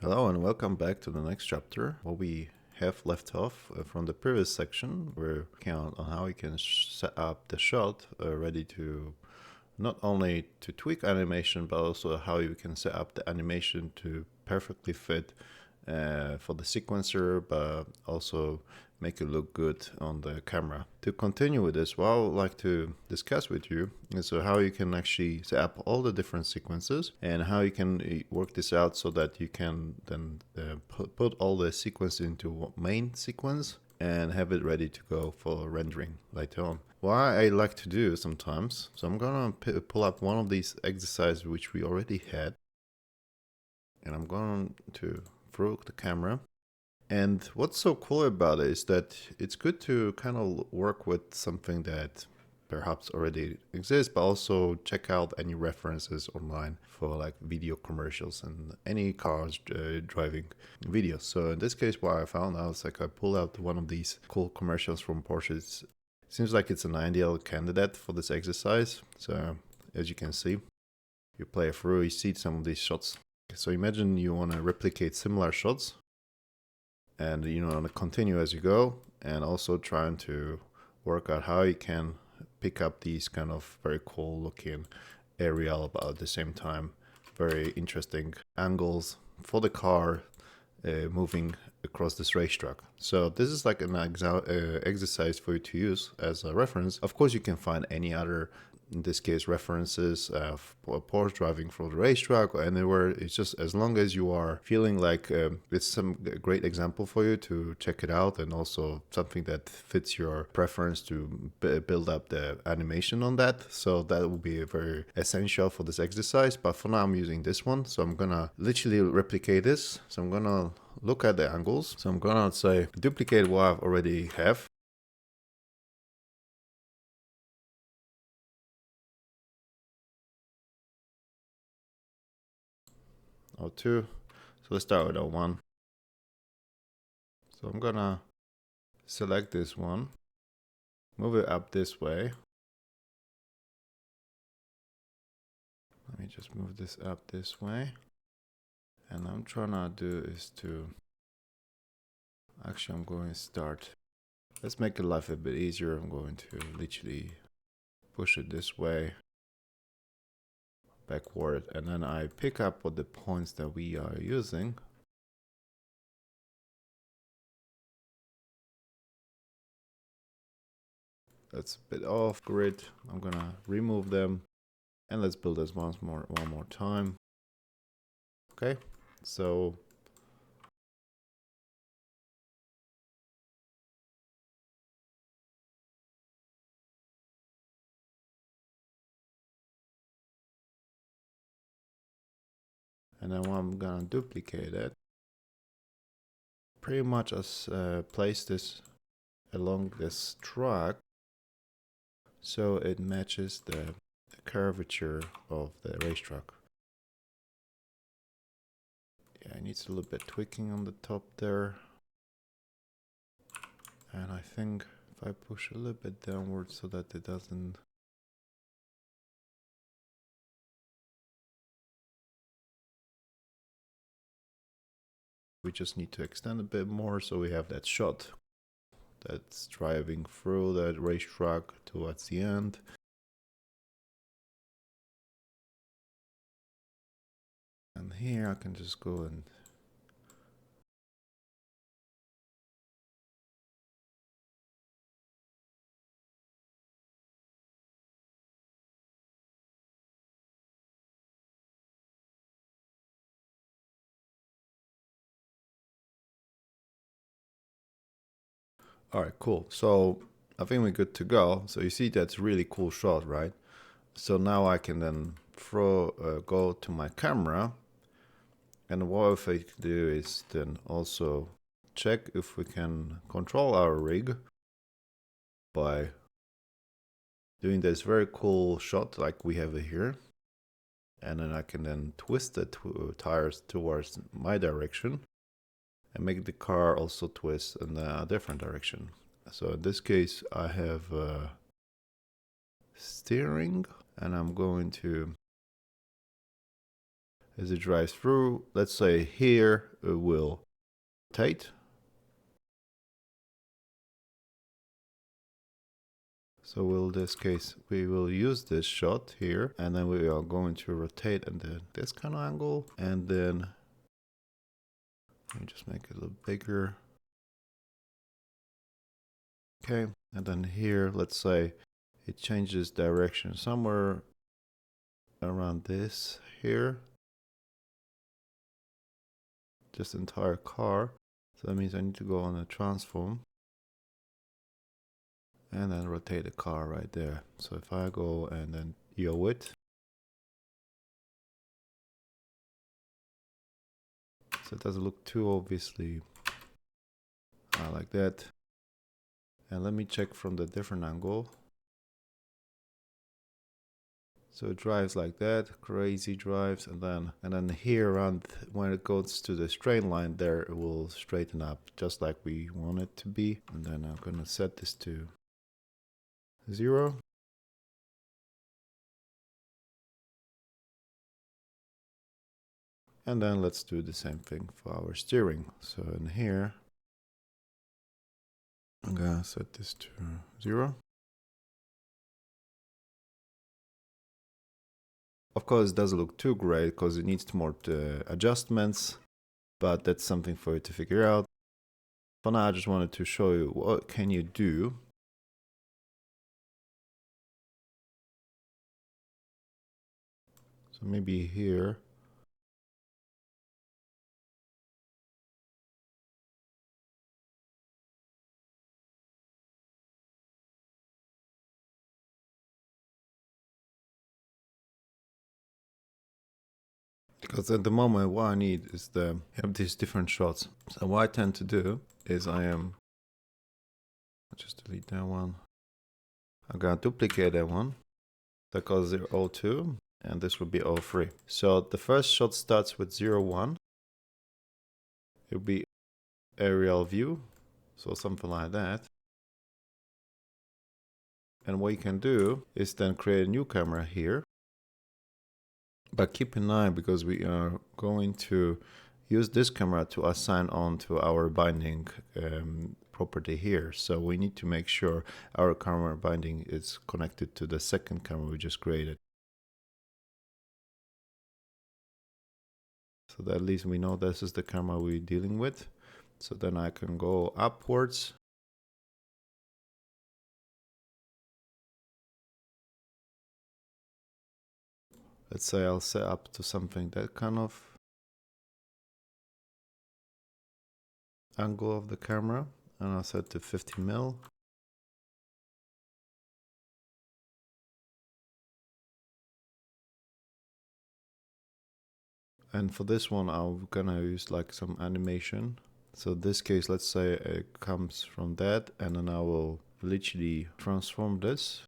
Hello and welcome back to the next chapter. What we have left off from the previous section, we're working on how we can set up the shot ready to not only to tweak animation, but also how you can set up the animation to perfectly fit for the sequencer, but also make it look good on the camera. To continue with this, what I would like to discuss with you is how you can actually set up all the different sequences and how you can work this out so that you can then put all the sequences into one main sequence and have it ready to go for rendering later on. What I like to do sometimes, so I'm gonna pull up one of these exercises which we already had, and I'm going to throw the camera. And what's so cool about it is that it's good to kind of work with something that perhaps already exists, but also check out any references online for like video commercials and any cars driving videos. So in this case, what I found out is like I pulled out one of these cool commercials from Porsche. It seems like it's an ideal candidate for this exercise. So as you can see, you play through, you see some of these shots. So imagine you want to replicate similar shots and continue as you go, and also trying to work out how you can pick up these kind of very cool looking aerial, but at the same time very interesting angles for the car moving across this racetrack. So this is like an exercise for you to use as a reference. Of course, you can find any other, in this case, references of Porsche driving through the racetrack or anywhere. It's just as long as you are feeling like it's some great example for you to check it out, and also something that fits your preference to build up the animation on that. So that will be very essential for this exercise. But for now, I'm using this one. So I'm gonna literally replicate this. So I'm gonna look at the angles. So I'm gonna say duplicate what I already have. O2. So let's start with O1. So I'm gonna select this one, move it up this way. Let me just move this up this way. And I'm trying to do is to, actually I'm going to start, let's make the life a bit easier. I'm going to literally push it this way, backward, and then I pick up what the points that we are using. That's a bit off grid. I'm gonna remove them, and let's build this one more time. Okay, so and then I'm gonna duplicate it. Pretty much as place this along this track so it matches the curvature of the racetrack. Yeah, it needs a little bit tweaking on the top there. And I think if I push a little bit downwards so that it doesn't... We just need to extend a bit more so we have that shot that's driving through that racetrack towards the end. And here I can just go and all right, cool. So I think we're good to go. So you see that's really cool shot, right? So now I can then go to my camera, and what I can do is then also check if we can control our rig by doing this very cool shot like we have here. And then I can then twist the tires towards my direction and make the car also twist in a different direction. So in this case, I have steering, and I'm going to, as it drives through, let's say here, will rotate. So in this case, we will use this shot here, and then we are going to rotate and then this kind of angle, and then let me just make it a little bigger. Okay, and then here, let's say it changes direction somewhere around this here. Just entire car. So that means I need to go on a transform and then rotate the car right there. So if I go and then yaw it, so it doesn't look too obviously like that. And let me check from the different angle. So it drives like that, crazy drives, and then here around when it goes to the straight line there, it will straighten up just like we want it to be. And then I'm gonna set this to 0. And then let's do the same thing for our steering. So in here, I'm gonna set this to 0. Of course, it doesn't look too great because it needs more adjustments, but that's something for you to figure out. For now, I just wanted to show you what can you do. So maybe here. Because at the moment, what I need is have these different shots. So what I tend to do is just delete that one. I'm gonna duplicate that one. That goes 0, 02, and this will be 03. So the first shot starts with 0, 1. It'll be aerial view, so something like that. And what you can do is then create a new camera here. But keep in mind, because we are going to use this camera to assign on to our binding property here. So we need to make sure our camera binding is connected to the second camera we just created. So that at least we know this is the camera we're dealing with. So then I can go upwards. Let's say I'll set up to something that kind of angle of the camera, and I'll set to 50 mil. And for this one, I'm gonna use like some animation. So in this case, let's say it comes from that, and then I will literally transform this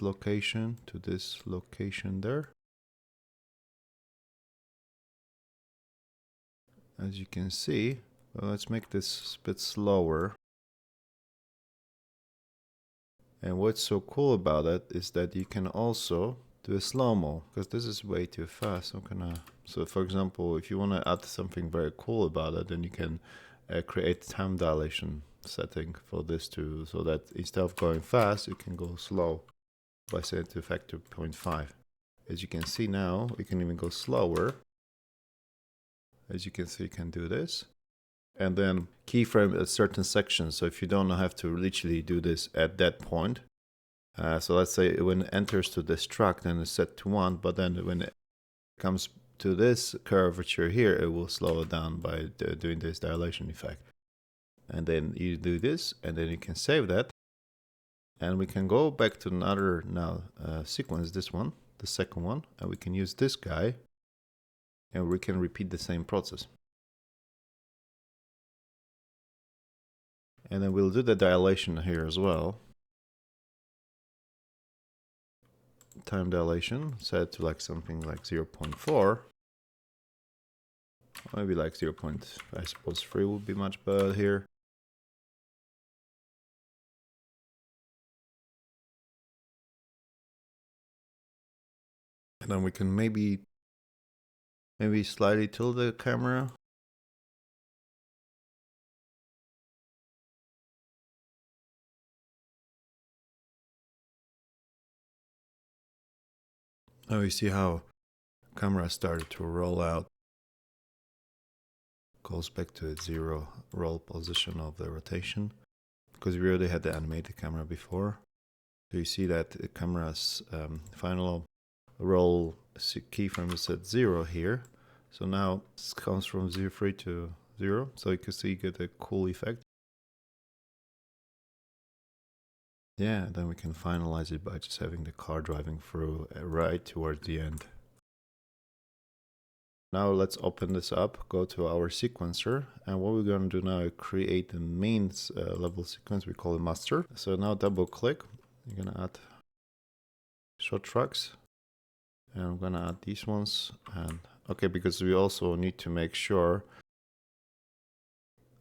location to this location there. As you can see, well, let's make this a bit slower. And what's so cool about it is that you can also do a slow-mo, because this is way too fast. So for example, if you want to add something very cool about it, then you can create time dilation setting for this too, so that instead of going fast, you can go slow by setting to factor 0.5. As you can see now, we can even go slower. As you can see, you can do this. And then keyframe at certain sections. So if you don't have to literally do this at that point. So let's say when it enters to this track, then it's set to 1. But then when it comes to this curvature here, it will slow it down by doing this dilation effect. And then you do this, and then you can save that. And we can go back to another now sequence, this one, the second one. And we can use this guy. And we can repeat the same process. And then we'll do the dilation here as well. Time dilation set to like something like 0.4. Maybe like 0. I suppose 3 would be much better here. And then we can maybe Maybe slightly tilt the camera. Now you see how camera started to roll out. Goes back to its zero roll position of the rotation. Because we already had the animated camera before. So you see that the camera's final roll keyframe is at 0 here. So now it comes from 0 free to 0. So you can see you get a cool effect. Yeah, then we can finalize it by just having the car driving through right towards the end. Now let's open this up, go to our sequencer, and what we're going to do now is create the main level sequence. We call it master. So now double click, you're going to add shot tracks, and I'm going to add these ones. And okay, because we also need to make sure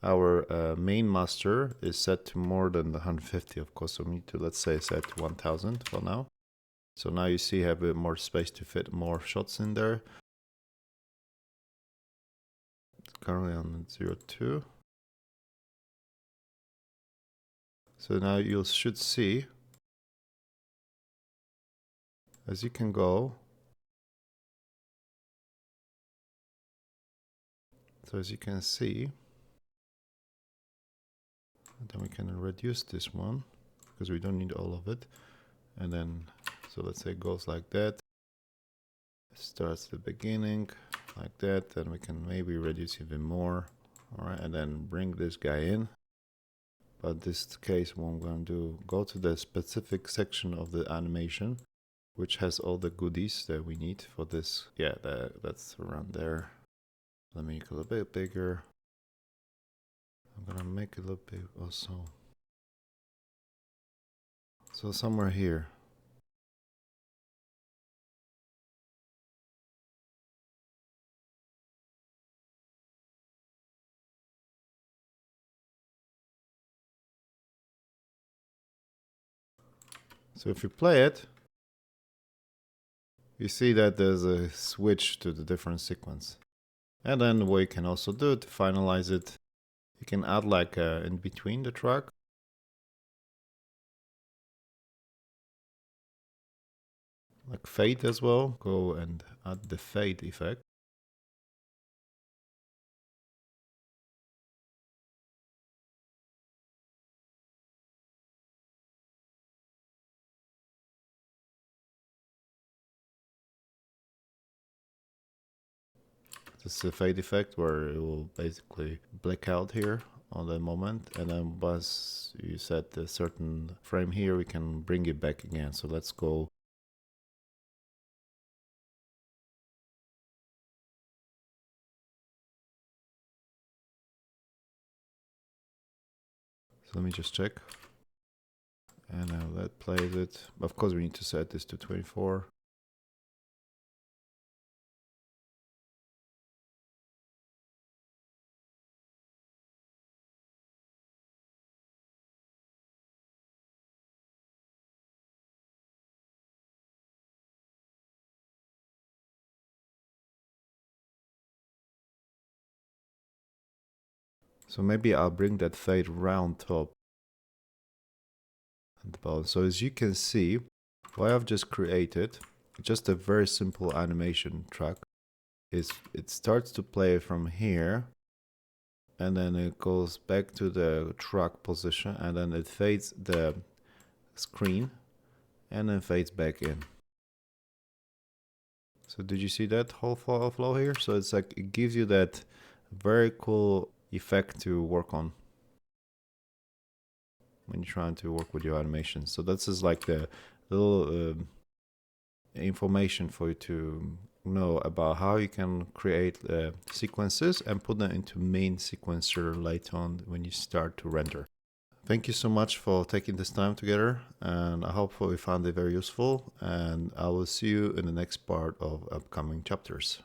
our main master is set to more than the 150, of course. So we need to, let's say, set to 1000 for now. So now you see I have a bit more space to fit more shots in there. Currently on 02. So now you should see, as you can go, so as you can see, then we can reduce this one because we don't need all of it. And then, so let's say it goes like that. It starts the beginning like that. Then we can maybe reduce even more. All right, and then bring this guy in. But this case, what I'm going to do, go to the specific section of the animation, which has all the goodies that we need for this. Yeah, that's around there. Let me make it a little bit bigger. I'm gonna make it a little bit also. So somewhere here. So if you play it, you see that there's a switch to the different sequence. And then what you can also do to finalize it, you can add like in between the track. Like fade as well. Go and add the fade effect. This is a fade effect where it will basically black out here on the moment, and then once you set a certain frame here, we can bring it back again. So let's go. So let me just check. And now that plays it. Of course, we need to set this to 24. So maybe I'll bring that fade round top and the bottom. So as you can see, what I've just created, just a very simple animation track, is it starts to play from here, and then it goes back to the track position, and then it fades the screen, and then fades back in. So did you see that whole flow here? So it's like, it gives you that very cool effect to work on when you're trying to work with your animation. So that's just like the little information for you to know about how you can create sequences and put them into main sequencer later on when you start to render. Thank you so much for taking this time together, and I hope you found it very useful, and I will see you in the next part of upcoming chapters.